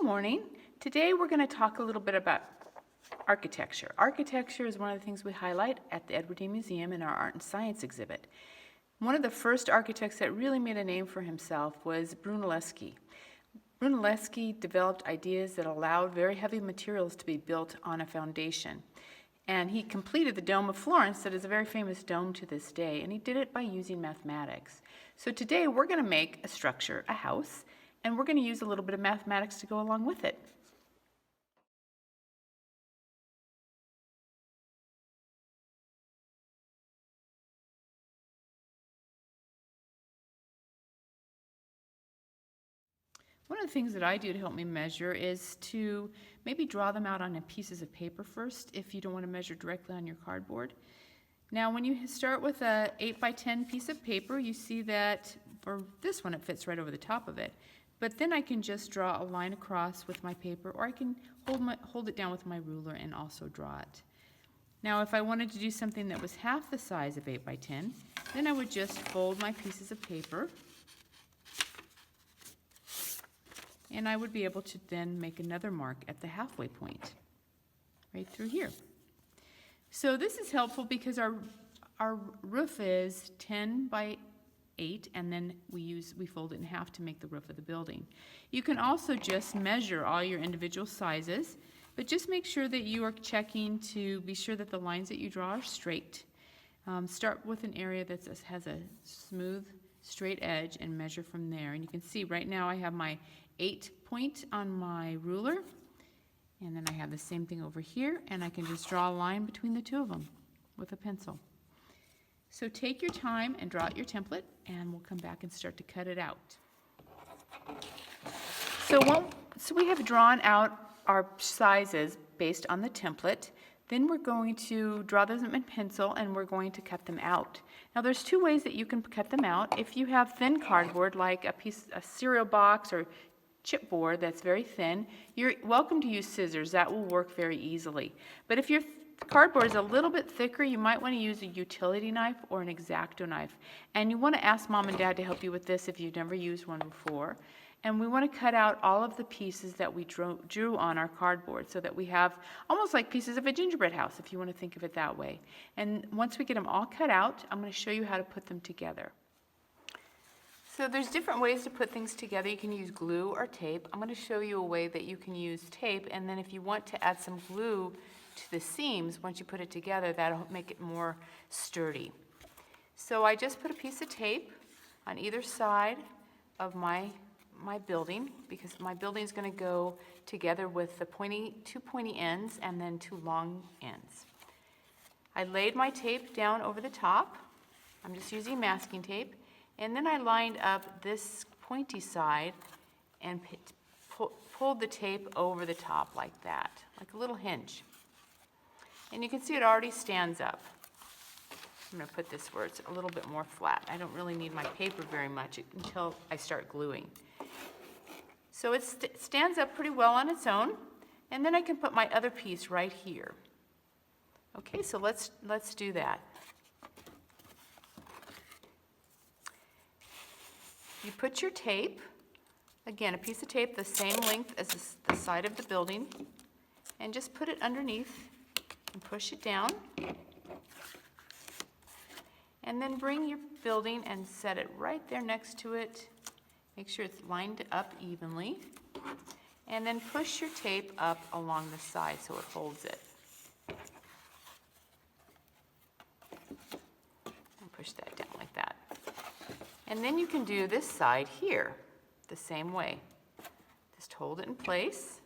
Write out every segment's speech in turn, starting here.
morning. Today we're going to talk a little bit about architecture. Architecture is one of the things we highlight at the Edward Dean Museum in our Art and Science exhibit. One of the first architects that really made a name for himself was Brunelleschi. Brunelleschi developed ideas that allowed very heavy materials to be built on a foundation. And he completed the Dome of Florence, that is a very famous dome to this day, and he did it by using mathematics. So today we're going to make a structure, a house, and we're going to use a little bit of mathematics to go along with it. One of the things that I do to help me measure is to maybe draw them out on pieces of paper first if you don't want to measure directly on your cardboard. Now when you start with a 8 by 10 piece of paper, you see that for this one it fits right over the top of it. But then I can just draw a line across with my paper, or I can hold it down with my ruler and also draw it. Now if I wanted to do something that was half the size of 8 by 10, then I would just fold my pieces of paper, and I would be able to then make another mark at the halfway point, right through here. So this is helpful because our roof is 10 by 8, and then we fold it in half to make the roof of the building. You can also just measure all your individual sizes, but just make sure that you are checking to be sure that the lines that you draw are straight. Start with an area that has a smooth, straight edge and measure from there. And you can see right now I have my 8 point on my ruler, and then I have the same thing over here, and I can just draw a line between the two of them with a pencil. So take your time and draw out your template, and we'll come back and start to cut it out. So we have drawn out our sizes based on the template. Then we're going to draw those in pencil, and we're going to cut them out. Now there's two ways that you can cut them out. If you have thin cardboard, like a cereal box or chipboard that's very thin, you're welcome to use scissors. That will work very easily. But if your cardboard is a little bit thicker, you might want to use a utility knife or an X-Acto knife. And you want to ask Mom and Dad to help you with this if you've never used one before. And we want to cut out all of the pieces that we drew on our cardboard so that we have almost like pieces of a gingerbread house, if you want to think of it that way. And once we get them all cut out, I'm going to show you how to put them together. So there's different ways to put things together. You can use glue or tape. I'm going to show you a way that you can use tape, and then if you want to add some glue to the seams, once you put it together, that'll make it more sturdy. So I just put a piece of tape on either side of my building, because my building is going to go together with the two pointy ends and then two long ends. I laid my tape down over the top. I'm just using masking tape. And then I lined up this pointy side and pulled the tape over the top like that, like a little hinge. And you can see it already stands up. I'm going to put this where it's a little bit more flat. I don't really need my paper very much until I start gluing. So it stands up pretty well on its own, and then I can put my other piece right here. Okay, so let's do that. You put your tape, again, a piece of tape the same length as the side of the building, and just put it underneath and push it down. And then bring your building and set it right there next to it. Make sure it's lined up evenly. And then push your tape up along the side so it holds it. And push that down like that. And then you can do this side here the same way. Just hold it in place.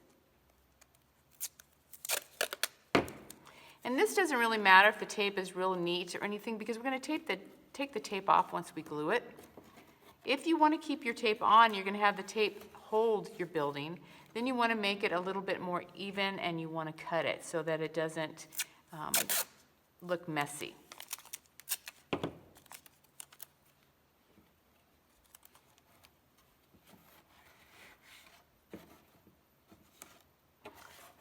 And this doesn't really matter if the tape is real neat or anything, because we're going to take the tape off once we glue it. If you want to keep your tape on, you're going to have the tape hold your building. Then you want to make it a little bit more even, and you want to cut it so that it doesn't look messy.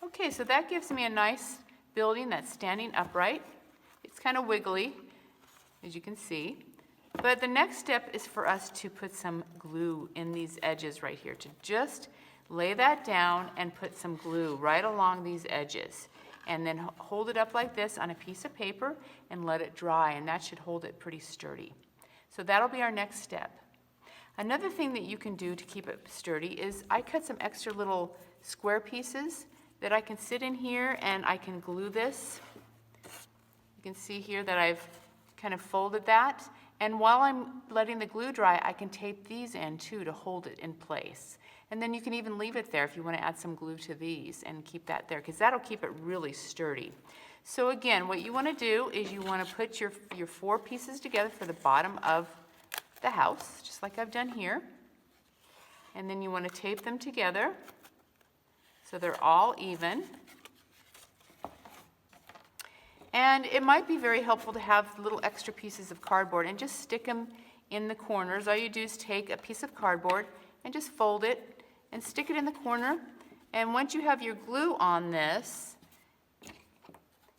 Okay, so that gives me a nice building that's standing upright. It's kind of wiggly, as you can see. But the next step is for us to put some glue in these edges right here to just lay that down and put some glue right along these edges. And then hold it up like this on a piece of paper and let it dry, and that should hold it pretty sturdy. So that'll be our next step. Another thing that you can do to keep it sturdy is I cut some extra little square pieces that I can sit in here and I can glue this. You can see here that I've kind of folded that. And while I'm letting the glue dry, I can tape these in too to hold it in place. And then you can even leave it there if you want to add some glue to these and keep that there, because that'll keep it really sturdy. So again, what you want to do is you want to put your 4 pieces together for the bottom of the house, just like I've done here. And then you want to tape them together so they're all even. And it might be very helpful to have little extra pieces of cardboard and just stick them in the corners. All you do is take a piece of cardboard and just fold it and stick it in the corner. And once you have your glue on this,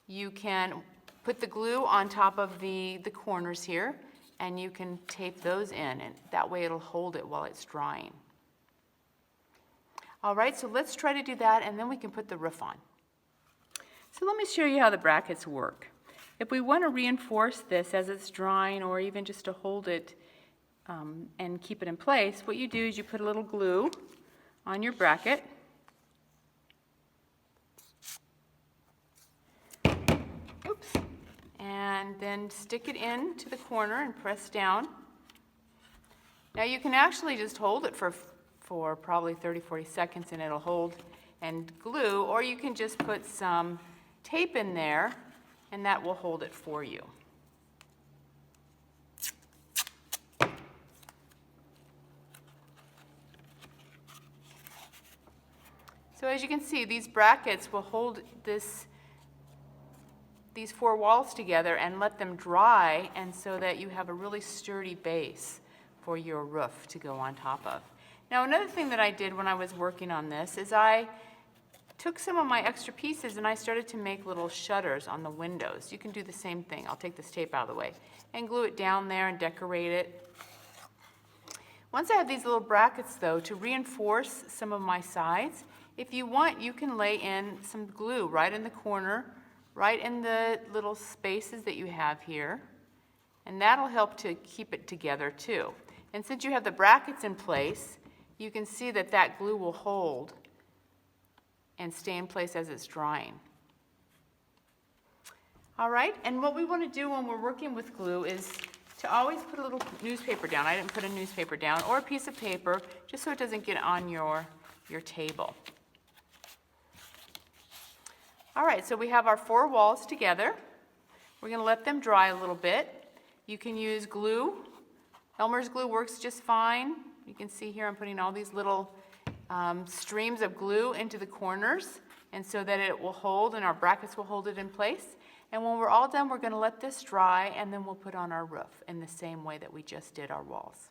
you can put the glue on top of the corners here, and you can tape those in, and that way it'll hold it while it's drying. All right, so let's try to do that, and then we can put the roof on. So let me show you how the brackets work. If we want to reinforce this as it's drying, or even just to hold it and keep it in place, what you do is you put a little glue on your bracket. Oops. And then stick it into the corner and press down. Now you can actually just hold it for probably 30-40 seconds and it'll hold and glue, or you can just put some tape in there and that will hold it for you. So as you can see, these brackets will hold these 4 walls together and let them dry, and so that you have a really sturdy base for your roof to go on top of. Now another thing that I did when I was working on this is I took some of my extra pieces and I started to make little shutters on the windows. You can do the same thing. I'll take this tape out of the way and glue it down there and decorate it. Once I have these little brackets though, to reinforce some of my sides, if you want, you can lay in some glue right in the corner, right in the little spaces that you have here, and that'll help to keep it together too. And since you have the brackets in place, you can see that that glue will hold and stay in place as it's drying. All right, and what we want to do when we're working with glue is to always put a little newspaper down. I didn't put a newspaper down, or a piece of paper, just so it doesn't get on your table. All right, so we have our 4 walls together. We're going to let them dry a little bit. You can use glue. Elmer's glue works just fine. You can see here I'm putting all these little streams of glue into the corners, and so that it will hold and our brackets will hold it in place. And when we're all done, we're going to let this dry, and then we'll put on our roof in the same way that we just did our walls.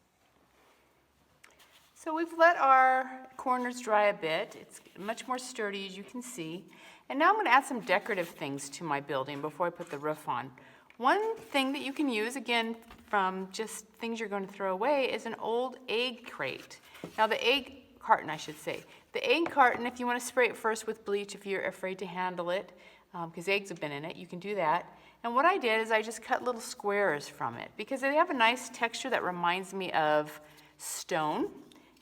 So we've let our corners dry a bit. It's much more sturdy, as you can see. And now I'm going to add some decorative things to my building before I put the roof on. One thing that you can use, again, from just things you're going to throw away, is an old egg crate. Now the egg carton, I should say. The egg carton, if you want to spray it first with bleach, if you're afraid to handle it, because eggs have been in it, you can do that. And what I did is I just cut little squares from it, because they have a nice texture that reminds me of stone.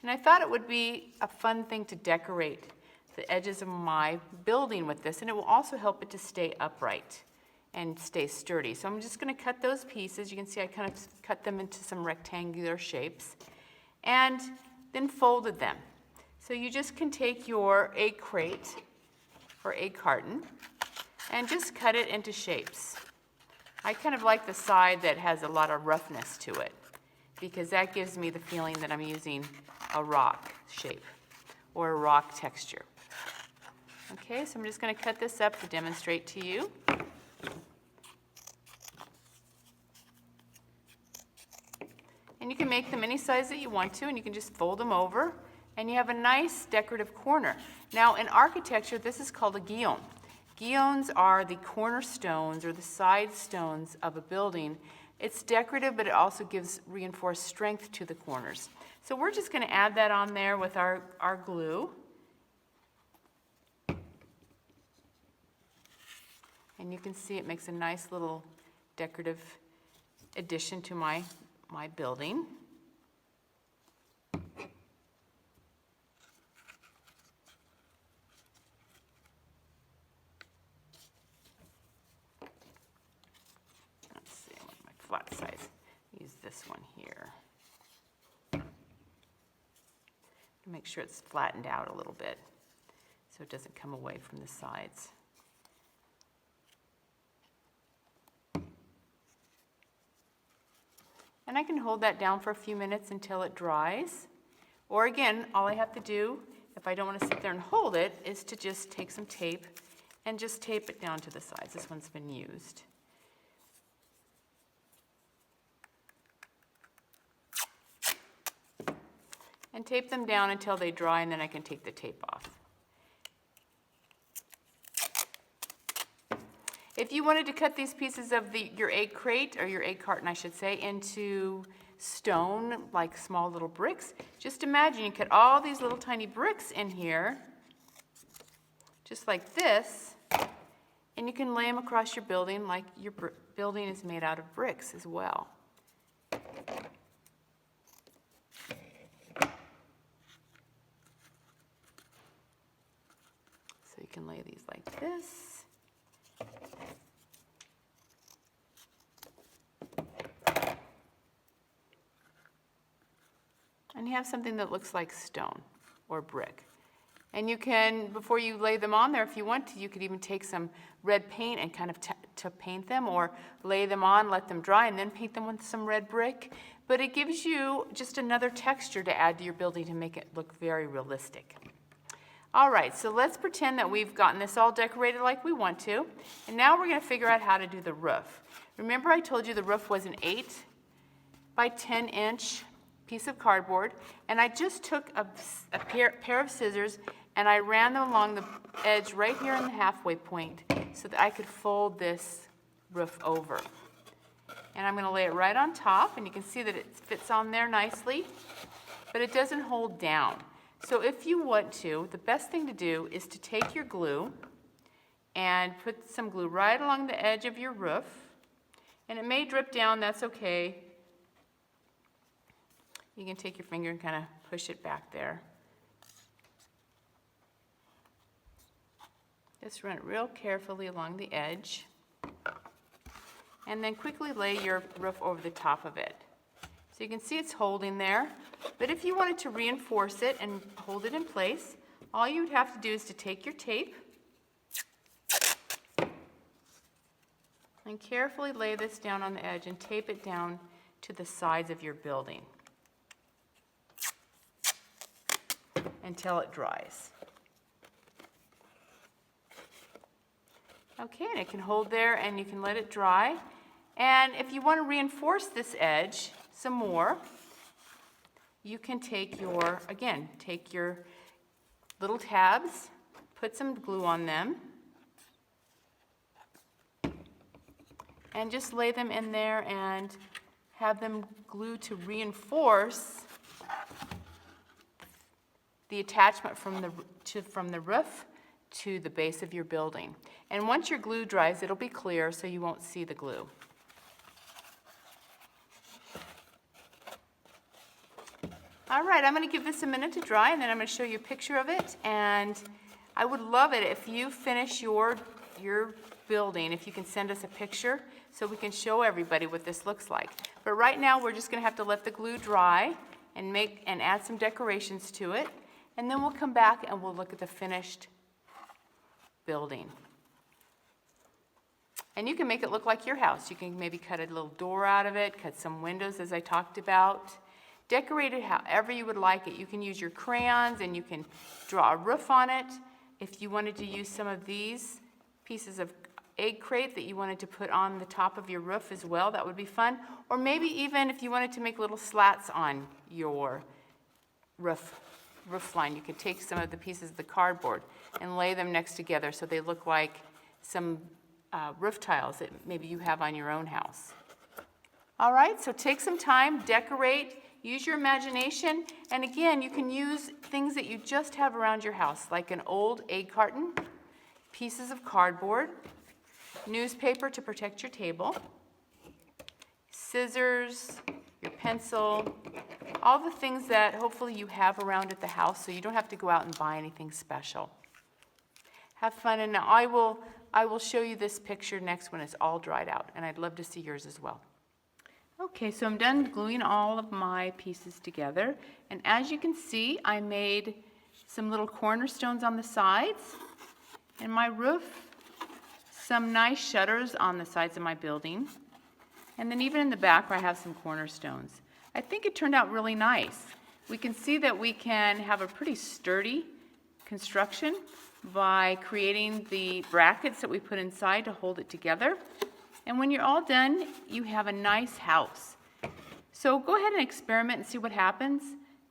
And I thought it would be a fun thing to decorate the edges of my building with this, and it will also help it to stay upright and stay sturdy. So I'm just going to cut those pieces. You can see I kind of cut them into some rectangular shapes and then folded them. So you just can take your egg crate or egg carton and just cut it into shapes. I kind of like the side that has a lot of roughness to it, because that gives me the feeling that I'm using a rock shape or a rock texture. Okay, so I'm just going to cut this up to demonstrate to you. And you can make them any size that you want to, and you can just fold them over, and you have a nice decorative corner. Now in architecture, this is called a guillon. Guillons are the cornerstones or the side stones of a building. It's decorative, but it also gives reinforced strength to the corners. So we're just going to add that on there with our glue. And you can see it makes a nice little decorative addition to my building. Let's see, I want my flat size. Use this one here. Make sure it's flattened out a little bit so it doesn't come away from the sides. And I can hold that down for a few minutes until it dries. Or again, all I have to do, if I don't want to sit there and hold it, is to just take some tape and just tape it down to the sides. This one's been used. And tape them down until they dry, and then I can take the tape off. If you wanted to cut these pieces of your egg crate, or your egg carton I should say, into stone, like small little bricks, just imagine you cut all these little tiny bricks in here, just like this, and you can lay them across your building like your building is made out of bricks as well. So you can lay these like this. And you have something that looks like stone or brick. And you can, before you lay them on there, if you want to, you could even take some red paint and kind of to paint them, or lay them on, let them dry, and then paint them with some red brick. But it gives you just another texture to add to your building to make it look very realistic. All right, so let's pretend that we've gotten this all decorated like we want to. And now we're going to figure out how to do the roof. Remember I told you the roof was an 8 by 10 inch piece of cardboard, and I just took a pair of scissors and I ran them along the edge right here in the halfway point so that I could fold this roof over. And I'm going to lay it right on top, and you can see that it fits on there nicely, but it doesn't hold down. So if you want to, the best thing to do is to take your glue and put some glue right along the edge of your roof, and it may drip down, that's okay. You can take your finger and kind of push it back there. Just run it real carefully along the edge, and then quickly lay your roof over the top of it. So you can see it's holding there, but if you wanted to reinforce it and hold it in place, all you would have to do is to take your tape and carefully lay this down on the edge and tape it down to the sides of your building until it dries. Okay, and it can hold there, and you can let it dry. And if you want to reinforce this edge some more, you can take your little tabs, put some glue on them, and just lay them in there and have them glued to reinforce the attachment from the roof to the base of your building. And once your glue dries, it'll be clear, so you won't see the glue. All right, I'm going to give this a minute to dry, and then I'm going to show you a picture of it. And I would love it if you finish your building, if you can send us a picture so we can show everybody what this looks like. But right now, we're just going to have to let the glue dry and add some decorations to it. And then we'll come back and we'll look at the finished building. And you can make it look like your house. You can maybe cut a little door out of it, cut some windows as I talked about. Decorate it however you would like it. You can use your crayons and you can draw a roof on it. If you wanted to use some of these pieces of egg crate that you wanted to put on the top of your roof as well, that would be fun. Or maybe even if you wanted to make little slats on your roof line, you could take some of the pieces of the cardboard and lay them next together so they look like some roof tiles that maybe you have on your own house. All right, so take some time, decorate, use your imagination, and again, you can use things that you just have around your house, like an old egg carton, pieces of cardboard, newspaper to protect your table, scissors, your pencil, all the things that hopefully you have around at the house so you don't have to go out and buy anything special. Have fun, and now I will show you this picture next when it's all dried out, and I'd love to see yours as well. Okay, so I'm done gluing all of my pieces together, and as you can see, I made some little cornerstones on the sides, and my roof, some nice shutters on the sides of my building, and then even in the back where I have some cornerstones. I think it turned out really nice. We can see that we can have a pretty sturdy construction by creating the brackets that we put inside to hold it together. And when you're all done, you have a nice house. So go ahead and experiment and see what happens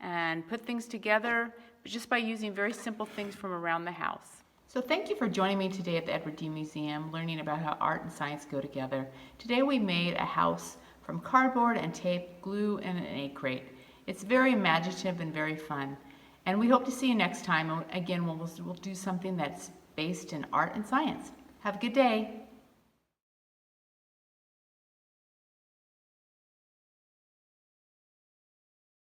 and put things together just by using very simple things from around the house. So thank you for joining me today at the Edward D. Museum, learning about how art and science go together. Today we made a house from cardboard and tape, glue, and an egg crate. It's very imaginative and very fun. And we hope to see you next time. Again, we'll do something that's based in art and science. Have a good day.